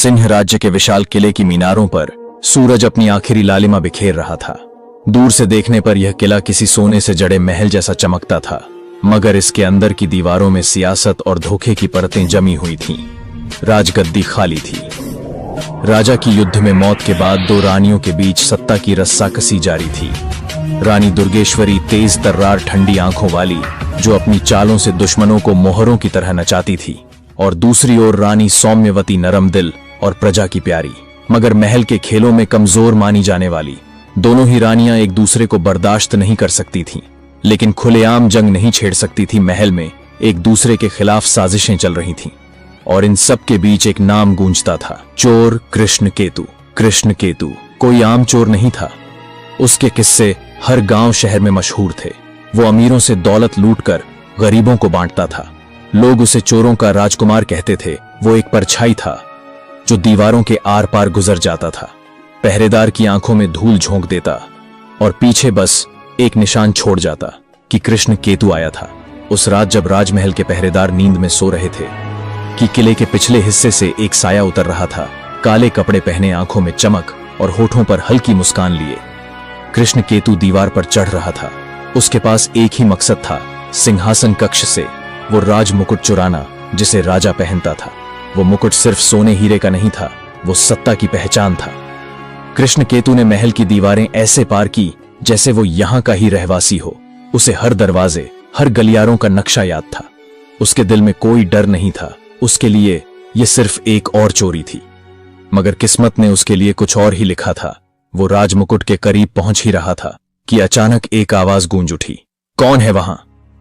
सिंह राज्य के विशाल किले की मीनारों पर सूरज अपनी आखिरी लालिमा बिखेर रहा था। दूर से देखने पर यह किला किसी सोने से जड़े महल जैसा चमकता था, मगर इसके अंदर की दीवारों में सियासत और धोखे की परतें जमी हुई थीं। राजगद्दी खाली थी। राजा की युद्ध में मौत के बाद दो रानियों के बीच सत्ता की रस्साकसी जारी थी। रानी दुर्गेश्वरी तेज तर्रार ठंडी आंखों वाली, जो अपनी चालों से दुश्मनों को मोहरों की तरह नचाती थी, और दूसरी ओर रानी सौम्यवती नरम दिल और प्रजा की प्यारी, मगर महल के खेलों में कमजोर मानी जाने वाली। दोनों ही रानियां एक दूसरे को बर्दाश्त नहीं कर सकती थीं, लेकिन खुलेआम जंग नहीं छेड़ सकती थी। महल में एक दूसरे के खिलाफ साजिशें चल रही थीं, और इन सब के बीच एक नाम गूंजता था, चोर कृष्णकेतु। कृष्णकेतु कोई आम चोर नहीं था। उसके किस्से हर गांव शहर में मशहूर थे। वो अमीरों से दौलत लूटकर गरीबों को बांटता था। लोग उसे चोरों का राजकुमार कहते थे। वो एक परछाई था जो दीवारों के आर पार गुजर जाता था, पहरेदार की आंखों में धूल झोंक देता और पीछे बस एक निशान छोड़ जाता कि कृष्णकेतु आया था। उस रात जब राजमहल के पहरेदार नींद में सो रहे थे कि किले के पिछले हिस्से से एक साया उतर रहा था, काले कपड़े पहने, आंखों में चमक और होठों पर हल्की मुस्कान लिए। कृष्णकेतु दीवार पर चढ़ रहा था। उसके पास एक ही मकसद था, सिंहासन कक्ष से वो राज मुकुट चुराना जिसे राजा पहनता था। वो मुकुट सिर्फ सोने हीरे का नहीं था, वो सत्ता की पहचान था। कृष्णकेतु ने महल की दीवारें ऐसे पार की जैसे वो यहां का ही रहवासी हो। उसे हर दरवाजे, हर गलियारों का नक्शा याद था। उसके दिल में कोई डर नहीं था। उसके लिए यह सिर्फ एक और चोरी थी, मगर किस्मत ने उसके लिए कुछ और ही लिखा था। वो राजमुकुट के करीब पहुंच ही रहा था कि अचानक एक आवाज गूंज उठी, कौन है वहां?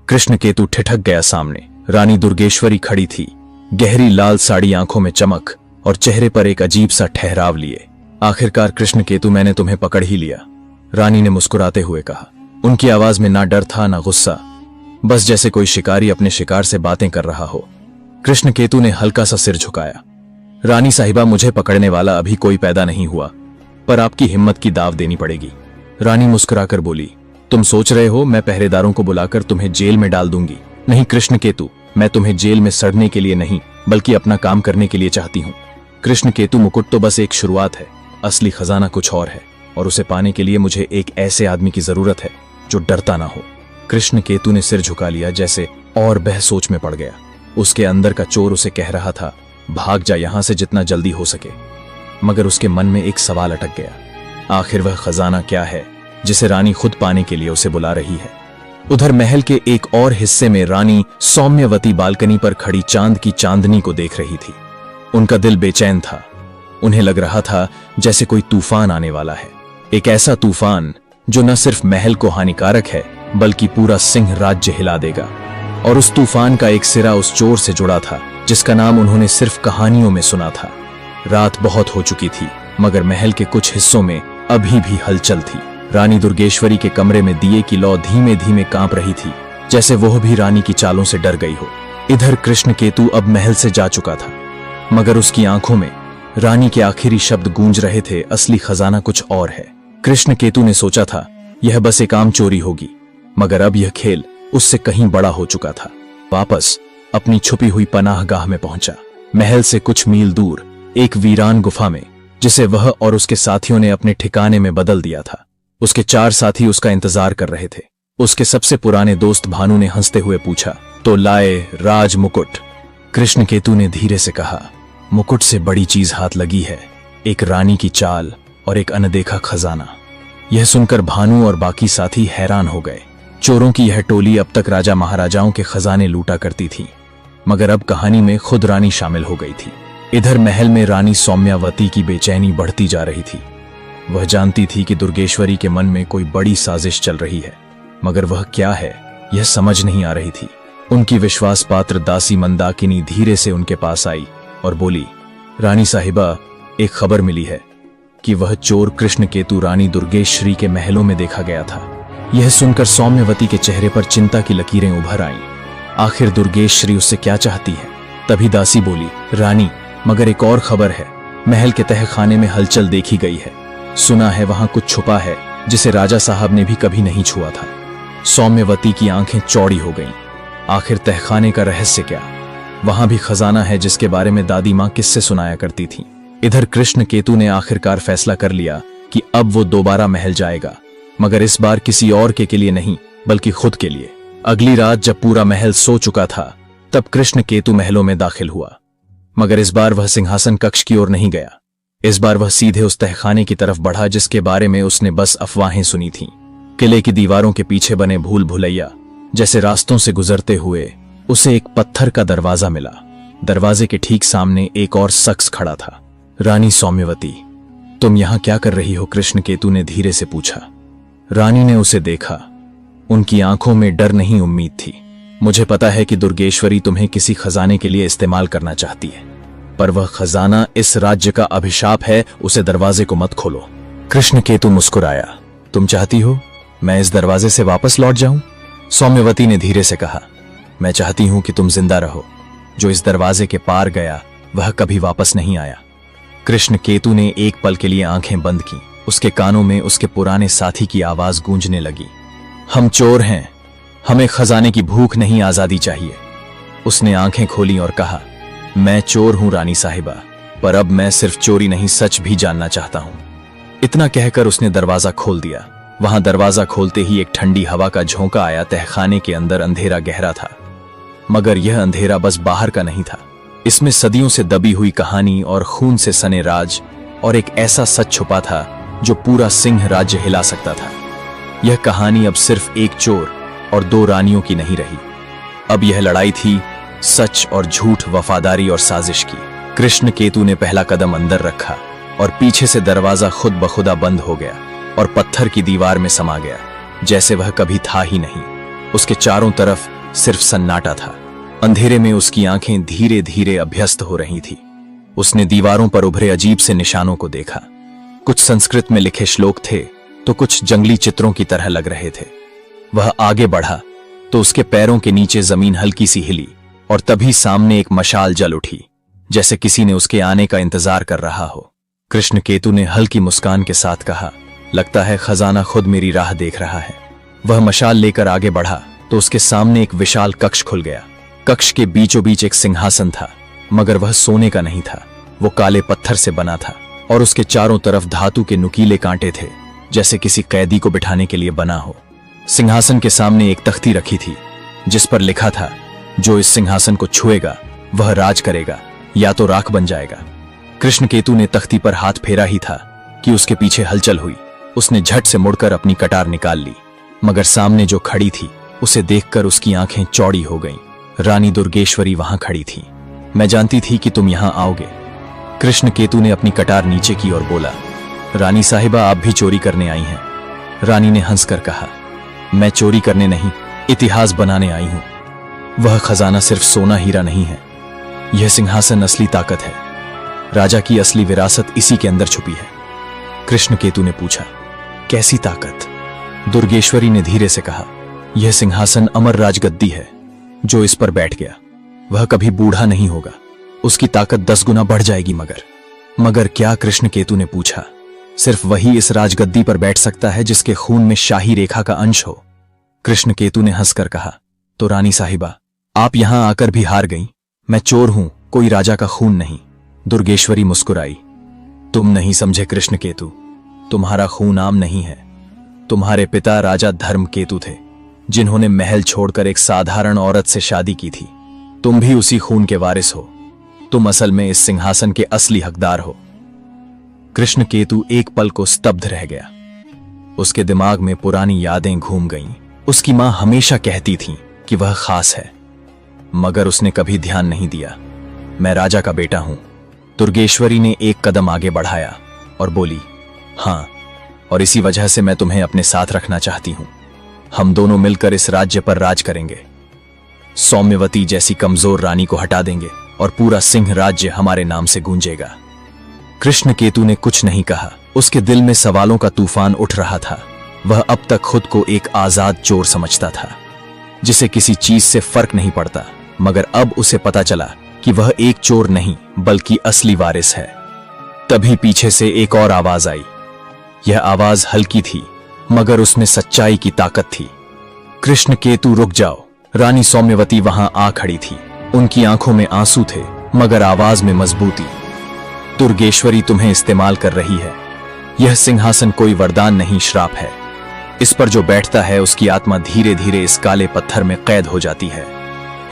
कृष्णकेतु ठिठक गया। सामने रानी दुर्गेश्वरी खड़ी थी, गहरी लाल साड़ी, आंखों में चमक और चेहरे पर एक अजीब सा ठहराव लिए। आखिरकार कृष्णकेतु, मैंने तुम्हें पकड़ ही लिया, रानी ने मुस्कुराते हुए कहा। उनकी आवाज में ना डर था ना गुस्सा, बस जैसे कोई शिकारी अपने शिकार से बातें कर रहा हो। कृष्णकेतु ने हल्का सा सिर झुकाया। रानी साहिबा, मुझे पकड़ने वाला अभी कोई पैदा नहीं हुआ, पर आपकी हिम्मत की दाव देनी पड़ेगी। रानी मुस्कुराकर बोली, तुम सोच रहे हो मैं पहरेदारों को बुलाकर तुम्हें जेल में डाल दूंगी? नहीं कृष्णकेतु, मैं तुम्हें जेल में सड़ने के लिए नहीं, बल्कि अपना काम करने के लिए चाहती हूँ। कृष्णकेतु, मुकुट तो बस एक शुरुआत है, असली खजाना कुछ और है, और उसे पाने के लिए मुझे एक ऐसे आदमी की जरूरत है जो डरता ना हो। कृष्णकेतु ने सिर झुका लिया, जैसे और वह सोच में पड़ गया। उसके अंदर का चोर उसे कह रहा था, भाग जा यहां से जितना जल्दी हो सके, मगर उसके मन में एक सवाल अटक गया। आखिर वह खजाना क्या है जिसे रानी खुद पाने के लिए उसे बुला रही है? उधर महल के एक और हिस्से में रानी सौम्यवती बालकनी पर खड़ी चांद की चांदनी को देख रही थी। उनका दिल बेचैन था। उन्हें लग रहा था जैसे कोई तूफान आने वाला है, एक ऐसा तूफान जो न सिर्फ महल को हानिकारक है बल्कि पूरा सिंह राज्य हिला देगा। और उस तूफान का एक सिरा उस चोर से जुड़ा था जिसका नाम उन्होंने सिर्फ कहानियों में सुना था। रात बहुत हो चुकी थी, मगर महल के कुछ हिस्सों में अभी भी हलचल थी। रानी दुर्गेश्वरी के कमरे में दिए की लौ धीमे धीमे कांप रही थी, जैसे वह भी रानी की चालों से डर गई हो। इधर कृष्णकेतु अब महल से जा चुका था, मगर उसकी आंखों में रानी के आखिरी शब्द गूंज रहे थे, असली खजाना कुछ और है। कृष्णकेतु ने सोचा था यह बस एक आम चोरी होगी, मगर अब यह खेल उससे कहीं बड़ा हो चुका था। वापस अपनी छुपी हुई पनाहगाह में पहुंचा। महल से कुछ मील दूर एक वीरान गुफा में, जिसे वह और उसके साथियों ने अपने ठिकाने में बदल दिया था। उसके 4 साथी उसका इंतजार कर रहे थे। उसके सबसे पुराने दोस्त भानु ने हंसते हुए पूछा, तो लाए राज मुकुट? कृष्णकेतु ने धीरे से कहा, मुकुट से बड़ी चीज हाथ लगी है, एक रानी की चाल और एक अनदेखा खजाना। यह सुनकर भानु और बाकी साथी हैरान हो गए। चोरों की यह टोली अब तक राजा महाराजाओं के खजाने लूटा करती थी, मगर अब कहानी में खुद रानी शामिल हो गई थी। इधर महल में रानी सौम्यावती की बेचैनी बढ़ती जा रही थी। वह जानती थी कि दुर्गेश्वरी के मन में कोई बड़ी साजिश चल रही है, मगर वह क्या है यह समझ नहीं आ रही थी। उनकी विश्वास पात्र दासी मंदाकिनी धीरे से उनके पास आई और बोली, रानी साहिबा, एक खबर मिली है कि वह चोर कृष्णकेतु रानी दुर्गेश्वरी के महलों में देखा गया था। यह सुनकर सौम्यवती के चेहरे पर चिंता की लकीरें उभर आईं। आखिर दुर्गेश्वरी उससे क्या चाहती है? तभी दासी बोली, रानी, मगर एक और खबर है। महल के तहखाने में हलचल देखी गई है। सुना है वहां कुछ छुपा है जिसे राजा साहब ने भी कभी नहीं छुआ था। सौम्यवती की आंखें चौड़ी हो गईं। आखिर तहखाने का रहस्य क्या? वहां भी खजाना है जिसके बारे में दादी मां किस्से सुनाया करती थी। इधर कृष्ण केतु ने आखिरकार फैसला कर लिया कि अब वो दोबारा महल जाएगा, मगर इस बार किसी और के लिए नहीं बल्कि खुद के लिए। अगली रात जब पूरा महल सो चुका था तब कृष्ण केतु महलों में दाखिल हुआ, मगर इस बार वह सिंहासन कक्ष की ओर नहीं गया। इस बार वह सीधे उस तहखाने की तरफ बढ़ा जिसके बारे में उसने बस अफवाहें सुनी थीं। किले की दीवारों के पीछे बने भूल भुलैया जैसे रास्तों से गुजरते हुए उसे एक पत्थर का दरवाजा मिला। दरवाजे के ठीक सामने एक और शख्स खड़ा था। रानी सौम्यवती, तुम यहां क्या कर रही हो? कृष्ण केतु ने धीरे से पूछा। रानी ने उसे देखा। उनकी आंखों में डर नहीं उम्मीद थी। मुझे पता है कि दुर्गेश्वरी तुम्हें किसी खजाने के लिए इस्तेमाल करना चाहती है, पर वह खजाना इस राज्य का अभिशाप है, उसे दरवाजे को मत खोलो। कृष्ण केतु मुस्कुराया। तुम चाहती हो मैं इस दरवाजे से वापस लौट जाऊं? सौम्यवती ने धीरे से कहा। मैं चाहती हूं कि तुम जिंदा रहो। जो इस दरवाजे के पार गया वह कभी वापस नहीं आया। कृष्ण केतु ने एक पल के लिए आंखें बंद की। उसके कानों में उसके पुराने साथी की आवाज गूंजने लगी। हम चोर हैं, हमें खजाने की भूख नहीं, आजादी चाहिए। उसने आंखें खोली और कहा, मैं चोर हूं रानी साहिबा, पर अब मैं सिर्फ चोरी नहीं सच भी जानना चाहता हूं। इतना कहकर उसने दरवाजा खोल दिया। वहां दरवाजा खोलते ही एक ठंडी हवा का झोंका आया। तहखाने के अंदर अंधेरा गहरा था, मगर यह अंधेरा बस बाहर का नहीं था। इसमें सदियों से दबी हुई कहानी और खून से सने राज और एक ऐसा सच छुपा था जो पूरा सिंह राज्य हिला सकता था। यह कहानी अब सिर्फ एक चोर और दो रानियों की नहीं रही। अब यह लड़ाई थी सच और झूठ, वफादारी और साजिश की। कृष्ण केतु ने पहला कदम अंदर रखा और पीछे से दरवाजा खुद बखुदा बंद हो गया और पत्थर की दीवार में समा गया, जैसे वह कभी था ही नहीं। उसके चारों तरफ सिर्फ सन्नाटा था। अंधेरे में उसकी आंखें धीरे धीरे अभ्यस्त हो रही थी। उसने दीवारों पर उभरे अजीब से निशानों को देखा। कुछ संस्कृत में लिखे श्लोक थे तो कुछ जंगली चित्रों की तरह लग रहे थे। वह आगे बढ़ा तो उसके पैरों के नीचे जमीन हल्की सी हिली और तभी सामने एक मशाल जल उठी, जैसे किसी ने उसके आने का इंतजार कर रहा हो। कृष्ण केतु ने हल्की मुस्कान के साथ कहा, लगता है खजाना खुद मेरी राह देख रहा है। वह मशाल लेकर आगे बढ़ा तो उसके सामने एक विशाल कक्ष खुल गया। कक्ष के बीचों बीच एक सिंहासन था, मगर वह सोने का नहीं था। वो काले पत्थर से बना था और उसके चारों तरफ धातु के नुकीले कांटे थे, जैसे किसी कैदी को बिठाने के लिए बना हो। सिंहासन के सामने एक तख्ती रखी थी जिस पर लिखा था, जो इस सिंहासन को छुएगा वह राज करेगा या तो राख बन जाएगा। कृष्ण केतु ने तख्ती पर हाथ फेरा ही था कि उसके पीछे हलचल हुई। उसने झट से मुड़कर अपनी कटार निकाल ली, मगर सामने जो खड़ी थी उसे देखकर उसकी आंखें चौड़ी हो गईं। रानी दुर्गेश्वरी वहां खड़ी थी। मैं जानती थी कि तुम यहां आओगे। कृष्ण केतु ने अपनी कटार नीचे की और बोला, रानी साहिबा आप भी चोरी करने आई हैं? रानी ने हंसकर कहा, मैं चोरी करने नहीं, इतिहास बनाने आई हूं। वह खजाना सिर्फ सोना हीरा नहीं है, यह सिंहासन असली ताकत है। राजा की असली विरासत इसी के अंदर छुपी है। कृष्ण केतु ने पूछा, कैसी ताकत? दुर्गेश्वरी ने धीरे से कहा, यह सिंहासन अमर राजगद्दी है। जो इस पर बैठ गया वह कभी बूढ़ा नहीं होगा, उसकी ताकत 10 गुना बढ़ जाएगी। मगर क्या? कृष्ण केतु ने पूछा। सिर्फ वही इस राजगद्दी पर बैठ सकता है जिसके खून में शाही रेखा का अंश हो। कृष्ण केतु ने हंसकर कहा, तो रानी साहिबा आप यहां आकर भी हार गईं। मैं चोर हूं, कोई राजा का खून नहीं। दुर्गेश्वरी मुस्कुराई। तुम नहीं समझे कृष्ण केतु, तुम्हारा खून आम नहीं है। तुम्हारे पिता राजा धर्म केतु थे, जिन्होंने महल छोड़कर एक साधारण औरत से शादी की थी। तुम भी उसी खून के वारिस हो। तुम असल में इस सिंहासन के असली हकदार हो। कृष्ण केतु एक पल को स्तब्ध रह गया। उसके दिमाग में पुरानी यादें घूम गईं। उसकी मां हमेशा कहती थी कि वह खास है, मगर उसने कभी ध्यान नहीं दिया। मैं राजा का बेटा हूं। दुर्गेश्वरी ने एक कदम आगे बढ़ाया और बोली, हां, और इसी वजह से मैं तुम्हें अपने साथ रखना चाहती हूं। हम दोनों मिलकर इस राज्य पर राज करेंगे। सौम्यवती जैसी कमजोर रानी को हटा देंगे और पूरा सिंह राज्य हमारे नाम से गूंजेगा। कृष्ण केतु ने कुछ नहीं कहा। उसके दिल में सवालों का तूफान उठ रहा था। वह अब तक खुद को एक आजाद चोर समझता था, जिसे किसी चीज से फर्क नहीं पड़ता, मगर अब उसे पता चला कि वह एक चोर नहीं बल्कि असली वारिस है। तभी पीछे से एक और आवाज आई। यह आवाज हल्की थी, मगर उसमें सच्चाई की ताकत थी। कृष्ण केतु रुक जाओ। रानी सौम्यवती वहां आ खड़ी थी। उनकी आंखों में आंसू थे, मगर आवाज में मजबूती। दुर्गेश्वरी तुम्हें इस्तेमाल कर रही है। यह सिंहासन कोई वरदान नहीं, श्राप है। इस पर जो बैठता है उसकी आत्मा धीरे धीरे इस काले पत्थर में कैद हो जाती है।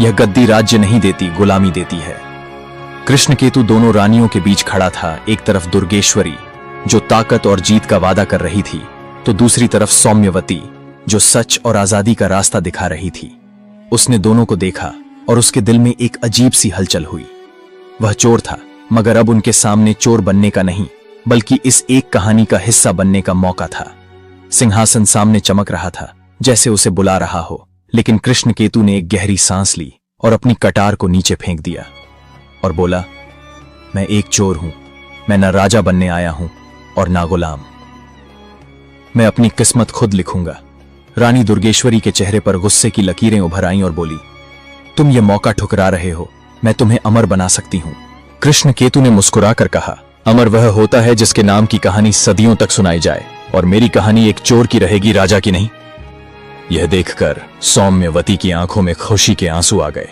यह गद्दी राज्य नहीं देती, गुलामी देती है। कृष्णकेतु दोनों रानियों के बीच खड़ा था। एक तरफ दुर्गेश्वरी जो ताकत और जीत का वादा कर रही थी, तो दूसरी तरफ सौम्यवती जो सच और आजादी का रास्ता दिखा रही थी। उसने दोनों को देखा और उसके दिल में एक अजीब सी हलचल हुई। वह चोर था, मगर अब उनके सामने चोर बनने का नहीं, बल्कि इस एक कहानी का हिस्सा बनने का मौका था। सिंहासन सामने चमक रहा था, जैसे उसे बुला रहा हो, लेकिन कृष्णकेतु ने एक गहरी सांस ली और अपनी कटार को नीचे फेंक दिया और बोला, मैं एक चोर हूं। मैं न राजा बनने आया हूं और ना गुलाम। मैं अपनी किस्मत खुद लिखूंगा। रानी दुर्गेश्वरी के चेहरे पर गुस्से की लकीरें उभर आईं और बोली, तुम ये मौका ठुकरा रहे हो। मैं तुम्हें अमर बना सकती हूं। कृष्णकेतु ने मुस्कुराकर कहा, अमर वह होता है जिसके नाम की कहानी सदियों तक सुनाई जाए, और मेरी कहानी एक चोर की रहेगी, राजा की नहीं। यह देखकर सौम्यवती की आंखों में खुशी के आंसू आ गए,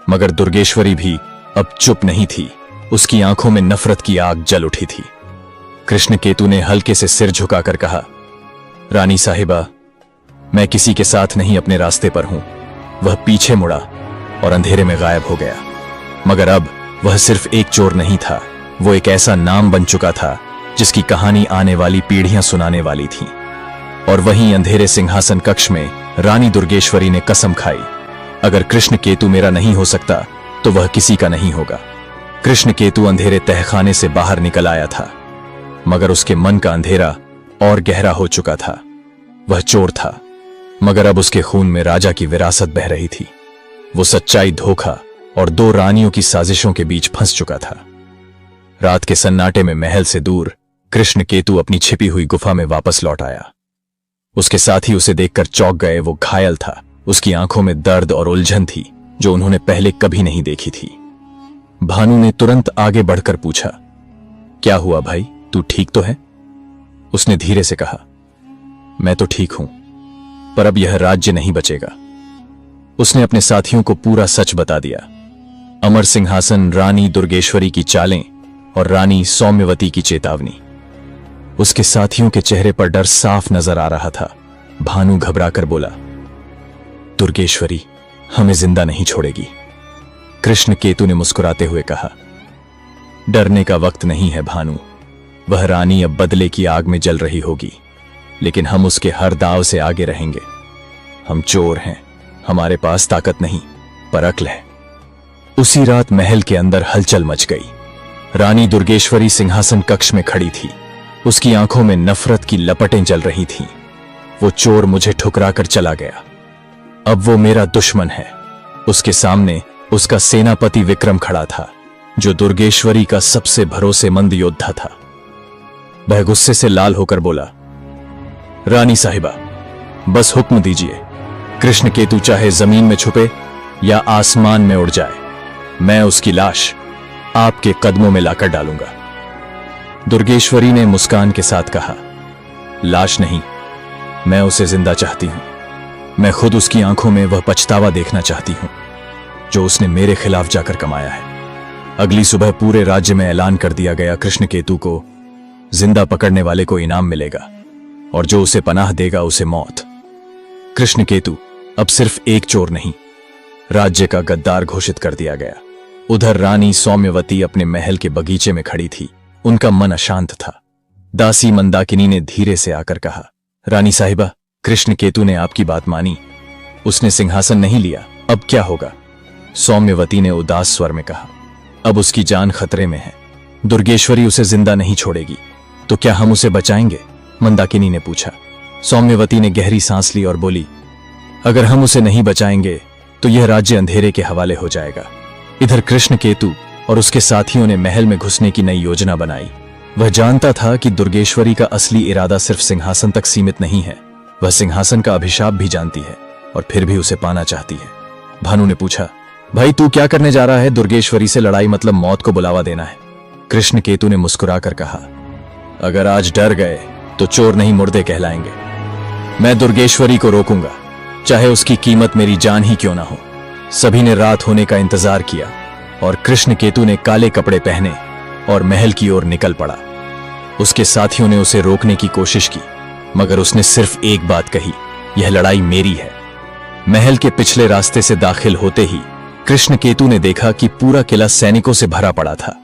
मगर दुर्गेश्वरी भी अब चुप नहीं थी। उसकी आंखों में नफरत की आग जल उठी थी। कृष्णकेतु ने हल्के से सिर झुकाकर कहा, रानी साहिबा, मैं किसी के साथ नहीं, अपने रास्ते पर हूं। वह पीछे मुड़ा और अंधेरे में गायब हो गया। मगर अब वह सिर्फ एक चोर नहीं था, वो एक ऐसा नाम बन चुका था जिसकी कहानी आने वाली पीढ़ियां सुनाने वाली थी। और वहीं अंधेरे सिंहासन कक्ष में रानी दुर्गेश्वरी ने कसम खाई, अगर कृष्णकेतु मेरा नहीं हो सकता तो वह किसी का नहीं होगा। कृष्णकेतु अंधेरे तहखाने से बाहर निकल आया था, मगर उसके मन का अंधेरा और गहरा हो चुका था। वह चोर था, मगर अब उसके खून में राजा की विरासत बह रही थी। वो सच्चाई, धोखा और दो रानियों की साजिशों के बीच फंस चुका था। रात के सन्नाटे में महल से दूर कृष्णकेतु अपनी छिपी हुई गुफा में वापस लौट आया। उसके साथी उसे देखकर चौंक गए। वो घायल था, उसकी आंखों में दर्द और उलझन थी जो उन्होंने पहले कभी नहीं देखी थी। भानु ने तुरंत आगे बढ़कर पूछा, क्या हुआ भाई, तू ठीक तो है? उसने धीरे से कहा, मैं तो ठीक हूं, पर अब यह राज्य नहीं बचेगा। उसने अपने साथियों को पूरा सच बता दिया। अमर सिंहासन, रानी दुर्गेश्वरी की चालें और रानी सौम्यवती की चेतावनी। उसके साथियों के चेहरे पर डर साफ नजर आ रहा था। भानु घबराकर बोला, दुर्गेश्वरी हमें जिंदा नहीं छोड़ेगी। कृष्णकेतु ने मुस्कुराते हुए कहा, डरने का वक्त नहीं है भानु। वह रानी अब बदले की आग में जल रही होगी, लेकिन हम उसके हर दाव से आगे रहेंगे। हम चोर हैं, हमारे पास ताकत नहीं पर अक्ल है। उसी रात महल के अंदर हलचल मच गई। रानी दुर्गेश्वरी सिंहासन कक्ष में खड़ी थी। उसकी आंखों में नफरत की लपटें जल रही थीं। वो चोर मुझे ठुकरा कर चला गया, अब वो मेरा दुश्मन है। उसके सामने उसका सेनापति विक्रम खड़ा था, जो दुर्गेश्वरी का सबसे भरोसेमंद योद्धा था। वह गुस्से से लाल होकर बोला, रानी साहिबा, बस हुक्म दीजिए। कृष्णकेतु चाहे जमीन में छुपे या आसमान में उड़ जाए, मैं उसकी लाश आपके कदमों में लाकर डालूंगा। दुर्गेश्वरी ने मुस्कान के साथ कहा, लाश नहीं, मैं उसे जिंदा चाहती हूं। मैं खुद उसकी आंखों में वह पछतावा देखना चाहती हूं जो उसने मेरे खिलाफ जाकर कमाया है। अगली सुबह पूरे राज्य में ऐलान कर दिया गया, कृष्णकेतु को जिंदा पकड़ने वाले को इनाम मिलेगा और जो उसे पनाह देगा उसे मौत। कृष्णकेतु अब सिर्फ एक चोर नहीं, राज्य का गद्दार घोषित कर दिया गया। उधर रानी सौम्यवती अपने महल के बगीचे में खड़ी थी। उनका मन अशांत था। दासी मंदाकिनी ने धीरे से आकर कहा, रानी साहिबा, कृष्णकेतु ने आपकी बात मानी, उसने सिंहासन नहीं लिया, अब क्या होगा? सौम्यवती ने उदास स्वर में कहा, अब उसकी जान खतरे में है। दुर्गेश्वरी उसे जिंदा नहीं छोड़ेगी, तो क्या हम उसे बचाएंगे? मंदाकिनी ने पूछा। सौम्यवती ने गहरी सांस ली और बोली, अगर हम उसे नहीं बचाएंगे तो यह राज्य अंधेरे के हवाले हो जाएगा। इधर कृष्णकेतु और उसके साथियों ने महल में घुसने की नई योजना बनाई। वह जानता था कि दुर्गेश्वरी का असली इरादा सिर्फ सिंहासन तक सीमित नहीं है, वह सिंहासन का अभिशाप भी जानती है और फिर भी उसे पाना चाहती है। भानु ने पूछा, भाई तू क्या करने जा रहा है? दुर्गेश्वरी से लड़ाई मतलब मौत को बुलावा देना है। कृष्णकेतु ने मुस्कुराकर कहा, अगर आज डर गए तो चोर नहीं मुर्दे कहलाएंगे। मैं दुर्गेश्वरी को रोकूंगा, चाहे उसकी कीमत मेरी जान ही क्यों ना हो। सभी ने रात होने का इंतजार किया और कृष्णकेतु ने काले कपड़े पहने और महल की ओर निकल पड़ा। उसके साथियों ने उसे रोकने की कोशिश की, मगर उसने सिर्फ एक बात कही, यह लड़ाई मेरी है। महल के पिछले रास्ते से दाखिल होते ही कृष्णकेतु ने देखा कि पूरा किला सैनिकों से भरा पड़ा था।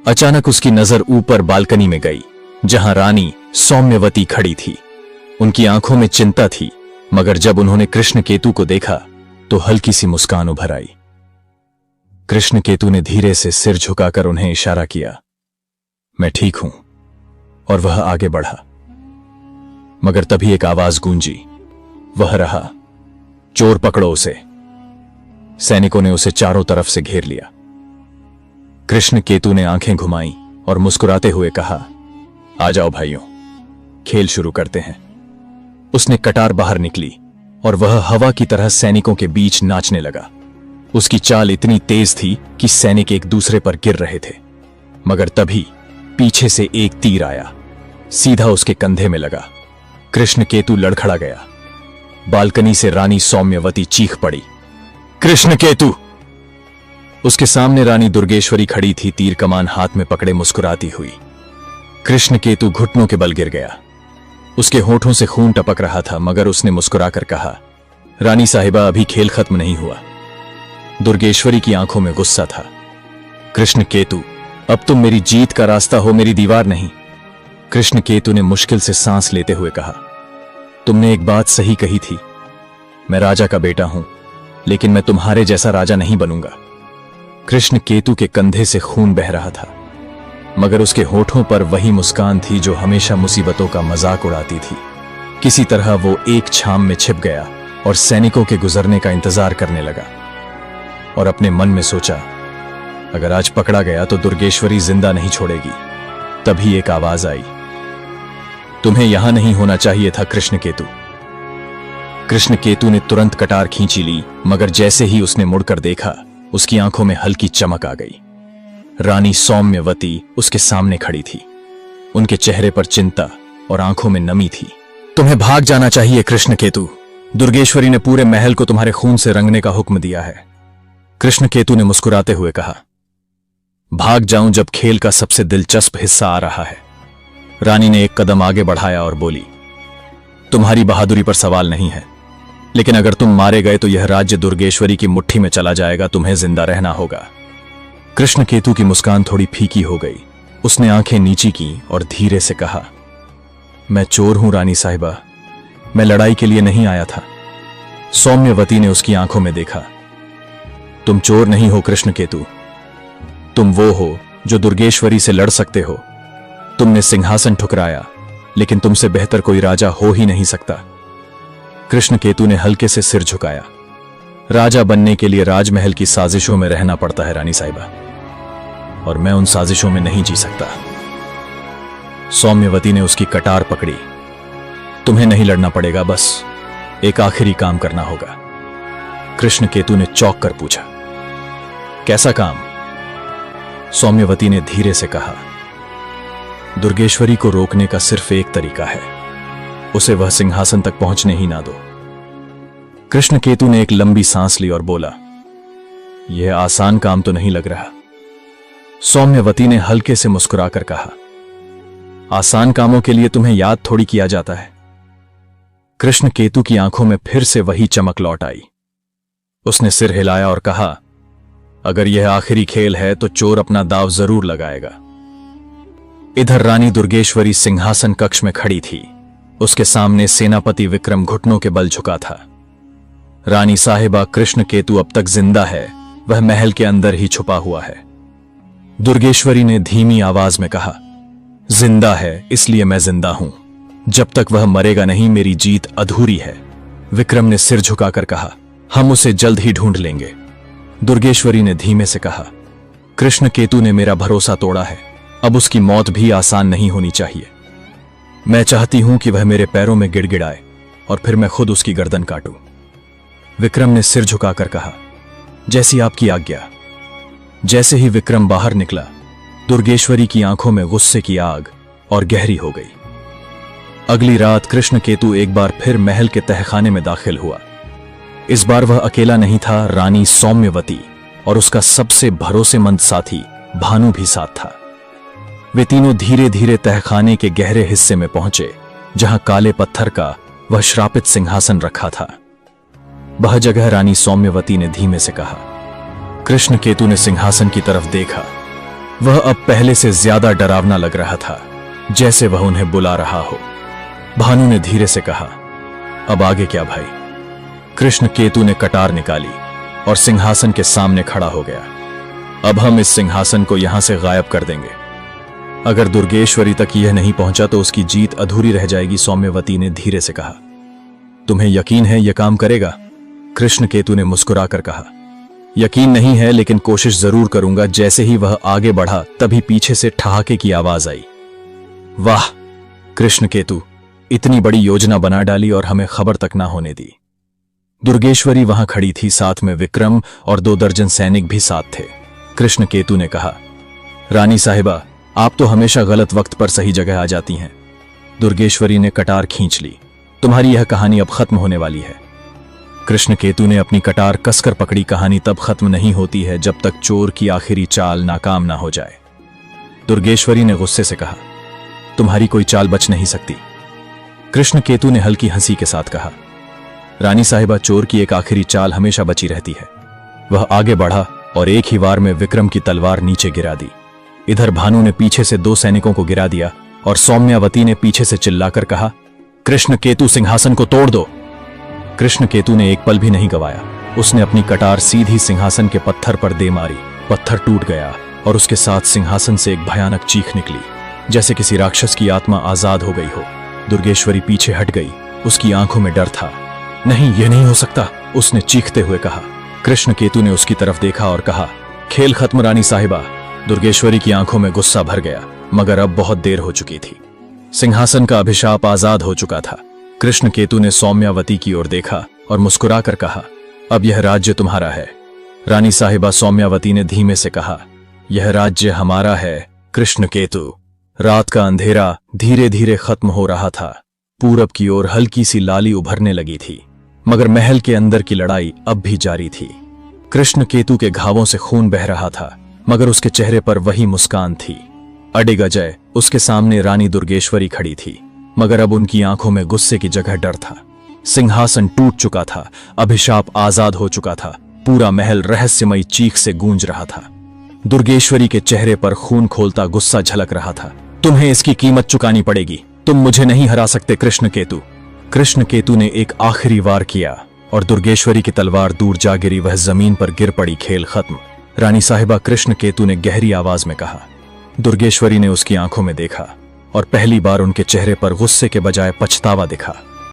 अचानक उसकी नजर ऊपर बालकनी में गई, जहां रानी सौम्यवती खड़ी थी। उनकी आंखों में चिंता थी, मगर जब उन्होंने कृष्णकेतु को देखा तो हल्की सी मुस्कान उभर आई। कृष्णकेतु ने धीरे से सिर झुकाकर उन्हें इशारा किया, मैं ठीक हूं, और वह आगे बढ़ा। मगर तभी एक आवाज गूंजी, वह रहा, चोर पकड़ो उसे। सैनिकों ने उसे चारों तरफ से घेर लिया। कृष्णकेतु ने आंखें घुमाई और मुस्कुराते हुए कहा, आ जाओ भाइयों, खेल शुरू करते हैं। उसने कटार बाहर निकली और वह हवा की तरह सैनिकों के बीच नाचने लगा। उसकी चाल इतनी तेज थी कि सैनिक एक दूसरे पर गिर रहे थे। मगर तभी पीछे से एक तीर आया, सीधा उसके कंधे में लगा। कृष्णकेतु लड़खड़ा गया। बालकनी से रानी सौम्यवती चीख पड़ी, कृष्णकेतु! उसके सामने रानी दुर्गेश्वरी खड़ी थी, तीर कमान हाथ में पकड़े मुस्कुराती हुई। कृष्णकेतु घुटनों के बल गिर गया। उसके होठों से खून टपक रहा था, मगर उसने मुस्कुराकर कहा, रानी साहिबा, अभी खेल खत्म नहीं हुआ। दुर्गेश्वरी की आंखों में गुस्सा था। कृष्णकेतु, अब तुम मेरी जीत का रास्ता हो, मेरी दीवार नहीं। कृष्णकेतु ने मुश्किल से सांस लेते हुए कहा, तुमने एक बात सही कही थी। मैं राजा का बेटा हूं, लेकिन मैं तुम्हारे जैसा राजा नहीं बनूंगा। कृष्णकेतु के कंधे से खून बह रहा था, मगर उसके होठों पर वही मुस्कान थी जो हमेशा मुसीबतों का मजाक उड़ाती थी। किसी तरह वो एक छाम में छिप गया और सैनिकों के गुजरने का इंतजार करने लगा, और अपने मन में सोचा, अगर आज पकड़ा गया तो दुर्गेश्वरी जिंदा नहीं छोड़ेगी। तभी एक आवाज आई, तुम्हें यहां नहीं होना चाहिए था कृष्णकेतु। कृष्णकेतु ने तुरंत कटार खींची ली, मगर जैसे ही उसने मुड़कर देखा, उसकी आंखों में हल्की चमक आ गई। रानी सौम्यवती उसके सामने खड़ी थी। उनके चेहरे पर चिंता और आंखों में नमी थी। तुम्हें भाग जाना चाहिए कृष्णकेतु। दुर्गेश्वरी ने पूरे महल को तुम्हारे खून से रंगने का हुक्म दिया है। कृष्णकेतु ने मुस्कुराते हुए कहा, भाग जाऊं जब खेल का सबसे दिलचस्प हिस्सा आ रहा है। रानी ने एक कदम आगे बढ़ाया और बोली, तुम्हारी बहादुरी पर सवाल नहीं है, लेकिन अगर तुम मारे गए तो यह राज्य दुर्गेश्वरी की मुट्ठी में चला जाएगा। तुम्हें जिंदा रहना होगा। कृष्णकेतु की मुस्कान थोड़ी फीकी हो गई। उसने आंखें नीची की और धीरे से कहा, मैं चोर हूं रानी साहिबा, मैं लड़ाई के लिए नहीं आया था। सौम्यवती ने उसकी आंखों में देखा, तुम चोर नहीं हो कृष्णकेतु, तुम वो हो जो दुर्गेश्वरी से लड़ सकते हो। तुमने सिंहासन ठुकराया, लेकिन तुमसे बेहतर कोई राजा हो ही नहीं सकता। कृष्णकेतु ने हल्के से सिर झुकाया। राजा बनने के लिए राजमहल की साजिशों में रहना पड़ता है रानी साहिबा, और मैं उन साजिशों में नहीं जी सकता। सौम्यवती ने उसकी कटार पकड़ी। तुम्हें नहीं लड़ना पड़ेगा, बस एक आखिरी काम करना होगा। कृष्णकेतु ने चौंक कर पूछा, कैसा काम? सौम्यवती ने धीरे से कहा, दुर्गेश्वरी को रोकने का सिर्फ एक तरीका है, उसे वह सिंहासन तक पहुंचने ही ना दो। कृष्णकेतु ने एक लंबी सांस ली और बोला, यह आसान काम तो नहीं लग रहा। सौम्यवती ने हल्के से मुस्कुराकर कहा, आसान कामों के लिए तुम्हें याद थोड़ी किया जाता है। कृष्णकेतु की आंखों में फिर से वही चमक लौट आई। उसने सिर हिलाया और कहा, अगर यह आखिरी खेल है तो चोर अपना दांव जरूर लगाएगा। इधर रानी दुर्गेश्वरी सिंहासन कक्ष में खड़ी थी। उसके सामने सेनापति विक्रम घुटनों के बल झुका था। रानी साहिबा, कृष्णकेतु अब तक जिंदा है, वह महल के अंदर ही छुपा हुआ है। दुर्गेश्वरी ने धीमी आवाज में कहा, जिंदा है इसलिए मैं जिंदा हूं, जब तक वह मरेगा नहीं मेरी जीत अधूरी है। विक्रम ने सिर झुकाकर कहा, हम उसे जल्द ही ढूंढ लेंगे। दुर्गेश्वरी ने धीमे से कहा, कृष्णकेतु ने मेरा भरोसा तोड़ा है, अब उसकी मौत भी आसान नहीं होनी चाहिए। मैं चाहती हूं कि वह मेरे पैरों में गिड़गिड़ाए और फिर मैं खुद उसकी गर्दन काटूं। विक्रम ने सिर झुकाकर कहा, जैसी आपकी आज्ञा। जैसे ही विक्रम बाहर निकला, दुर्गेश्वरी की आंखों में गुस्से की आग और गहरी हो गई। अगली रात कृष्णकेतु एक बार फिर महल के तहखाने में दाखिल हुआ। इस बार वह अकेला नहीं था, रानी सौम्यवती और उसका सबसे भरोसेमंद साथी भानु भी साथ था। वे तीनों धीरे धीरे तहखाने के गहरे हिस्से में पहुंचे, जहां काले पत्थर का वह श्रापित सिंहासन रखा था। वह जगह रानी सौम्यवती ने धीमे से कहा। कृष्ण केतु ने सिंहासन की तरफ देखा। वह अब पहले से ज्यादा डरावना लग रहा था, जैसे वह उन्हें बुला रहा हो। भानु ने धीरे से कहा, अब आगे क्या भाई? कृष्ण केतु ने कटार निकाली और सिंहासन के सामने खड़ा हो गया। अब हम इस सिंहासन को यहां से गायब कर देंगे। अगर दुर्गेश्वरी तक यह नहीं पहुंचा तो उसकी जीत अधूरी रह जाएगी, सौम्यवती ने धीरे से कहा। तुम्हें यकीन है यह काम करेगा? कृष्ण केतु ने मुस्कुराकर कहा। यकीन नहीं है, लेकिन कोशिश जरूर करूंगा। जैसे ही वह आगे बढ़ा तभी पीछे से ठहाके की आवाज आई। वाह कृष्ण केतु, इतनी बड़ी योजना बना डाली और हमें खबर तक ना होने दी। दुर्गेश्वरी वहां खड़ी थी, साथ में विक्रम और 2 दर्जन सैनिक भी साथ थे। कृष्ण केतु ने कहा, रानी साहिबा, आप तो हमेशा गलत वक्त पर सही जगह आ जाती हैं। दुर्गेश्वरी ने कटार खींच ली। तुम्हारी यह कहानी अब खत्म होने वाली है। कृष्ण केतु ने अपनी कटार कसकर पकड़ी। कहानी तब खत्म नहीं होती है जब तक चोर की आखिरी चाल नाकाम ना हो जाए। दुर्गेश्वरी ने गुस्से से कहा, तुम्हारी कोई चाल बच नहीं सकती। कृष्ण केतु ने हल्की हंसी के साथ कहा, रानी साहिबा, चोर की एक आखिरी चाल हमेशा बची रहती है। वह आगे बढ़ा और एक ही वार में विक्रम की तलवार नीचे गिरा दी। इधर भानु ने पीछे से 2 सैनिकों को गिरा दिया और सौम्यावती ने पीछे से चिल्लाकर कहा, कृष्ण केतु, सिंहासन को तोड़ दो। कृष्ण केतु ने एक पल भी नहीं गवाया। उसने अपनी कटार सीधी सिंहासन के पत्थर पर दे मारी। पत्थर टूट गया और उसके साथ सिंहासन से एक भयानक चीख निकली, जैसे किसी राक्षस की आत्मा आजाद हो गई हो। दुर्गेश्वरी पीछे हट गई। उसकी आंखों में डर था। नहीं, यह नहीं हो सकता, उसने चीखते हुए कहा। कृष्ण केतु ने उसकी तरफ देखा और कहा, खेल खत्म रानी साहिबा। दुर्गेश्वरी की आंखों में गुस्सा भर गया, मगर अब बहुत देर हो चुकी थी। सिंहासन का अभिशाप आजाद हो चुका था। कृष्ण केतु ने सौम्यावती की ओर देखा और मुस्कुराकर कहा, अब यह राज्य तुम्हारा है। रानी साहिबा, सौम्यावती ने धीमे से कहा, यह राज्य हमारा है। कृष्ण केतु। रात का अंधेरा धीरे धीरे खत्म हो रहा था। पूरब की ओर हल्की सी लाली उभरने लगी थी, मगर महल के अंदर की लड़ाई अब भी जारी थी। कृष्ण केतु के घावों से खून बह रहा था, मगर उसके चेहरे पर वही मुस्कान थी। अडिग अजय उसके सामने रानी दुर्गेश्वरी खड़ी थी, मगर अब उनकी आंखों में गुस्से की जगह डर था। सिंहासन टूट चुका था, अभिशाप आजाद हो चुका था। पूरा महल रहस्यमयी चीख से गूंज रहा था। दुर्गेश्वरी के चेहरे पर खून खोलता गुस्सा झलक रहा था। तुम्हें इसकी कीमत चुकानी पड़ेगी। तुम मुझे नहीं हरा सकते कृष्ण केतु। कृष्ण केतु ने एक आखिरी वार किया और दुर्गेश्वरी की तलवार दूर जा गिरी। वह जमीन पर गिर पड़ी। खेल खत्म। रानी साहिबा, कृष्ण केतु ने गहरी आवाज में कहा। दुर्गेश्वरी ने उसकी आंखों में देखा और पहली बार उनके चेहरे पर गुस्से के बजाय पछतावा दिखा।